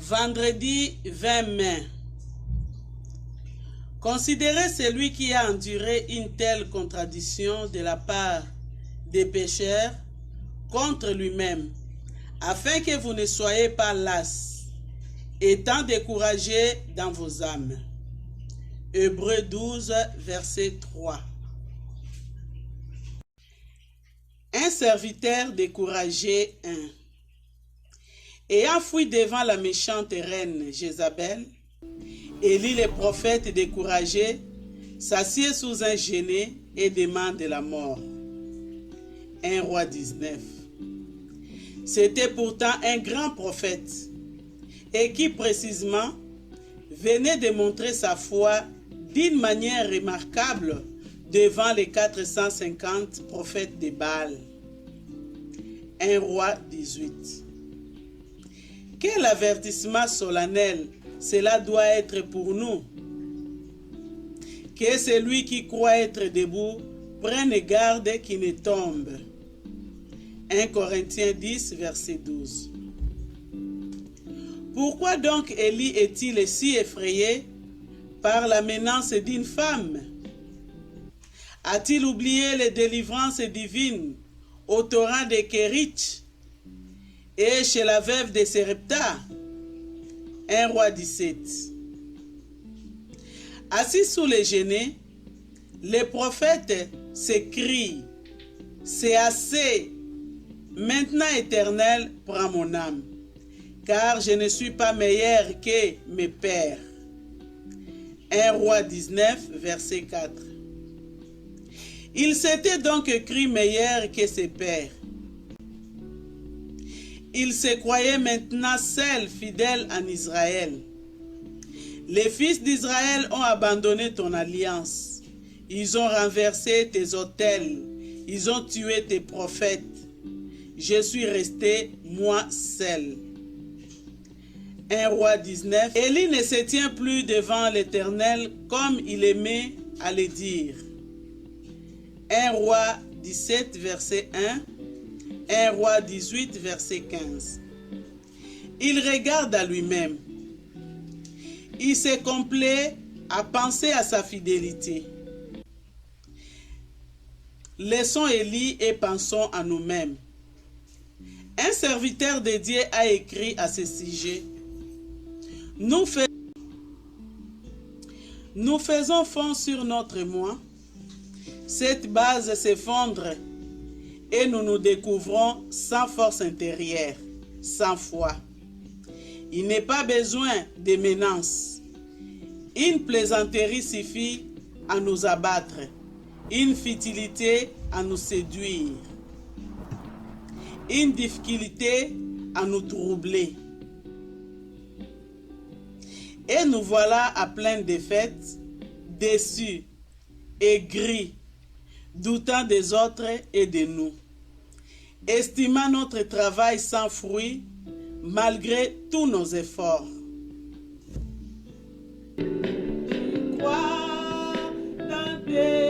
Vendredi 20 mai. Considérez celui qui a enduré une telle contradiction de la part des pécheurs contre lui-même, afin que vous ne soyez pas las, étant découragés dans vos âmes. Hébreux 12, verset 3. Un serviteur découragé 1. Ayant fui devant la méchante reine Jézabel, Élie le prophète découragé s'assied sous un genêt et demande la mort. 1 Roi 19. C'était pourtant un grand prophète et qui précisément venait de montrer sa foi d'une manière remarquable devant les 450 prophètes de Baal. 1 Roi 18. Quel avertissement solennel cela doit être pour nous. Que celui qui croit être debout prenne garde qu'il ne tombe. 1 Corinthiens 10, verset 12. Pourquoi donc Élie est-il si effrayé par la menace d'une femme? A-t-il oublié les délivrances divines au torrent de Kérith et chez la veuve de Sarepta? 1 Roi 17. Assis sous les genêts, les prophètes s'écrient: c'est assez, maintenant Éternel, prends mon âme, car je ne suis pas meilleur que mes pères. 1 Roi 19, verset 4. Il s'était donc écrit meilleur que ses pères. Il se croyait maintenant seul fidèle en Israël. Les fils d'Israël ont abandonné ton alliance. Ils ont renversé tes autels. Ils ont tué tes prophètes. Je suis resté, moi seul. 1 Roi 19. Élie ne se tient plus devant l'Éternel comme il aimait à le dire. 1 Roi 17, verset 1. 1 Roi 18, verset 15. Il regarde à lui-même. Il se complaît à penser à sa fidélité. Laissons Élie et pensons à nous-mêmes. Un serviteur de Dieu a écrit à ce sujet: Nous faisons fond sur notre moi. Cette base s'effondre et nous nous découvrons sans force intérieure, sans foi. Il n'est pas besoin de menaces. Une plaisanterie suffit à nous abattre, une futilité à nous séduire, une difficulté à nous troubler. Et nous voilà à pleine défaite, déçus, aigris, doutant des autres et de nous, estimant notre travail sans fruit malgré tous nos efforts. Crois dans tes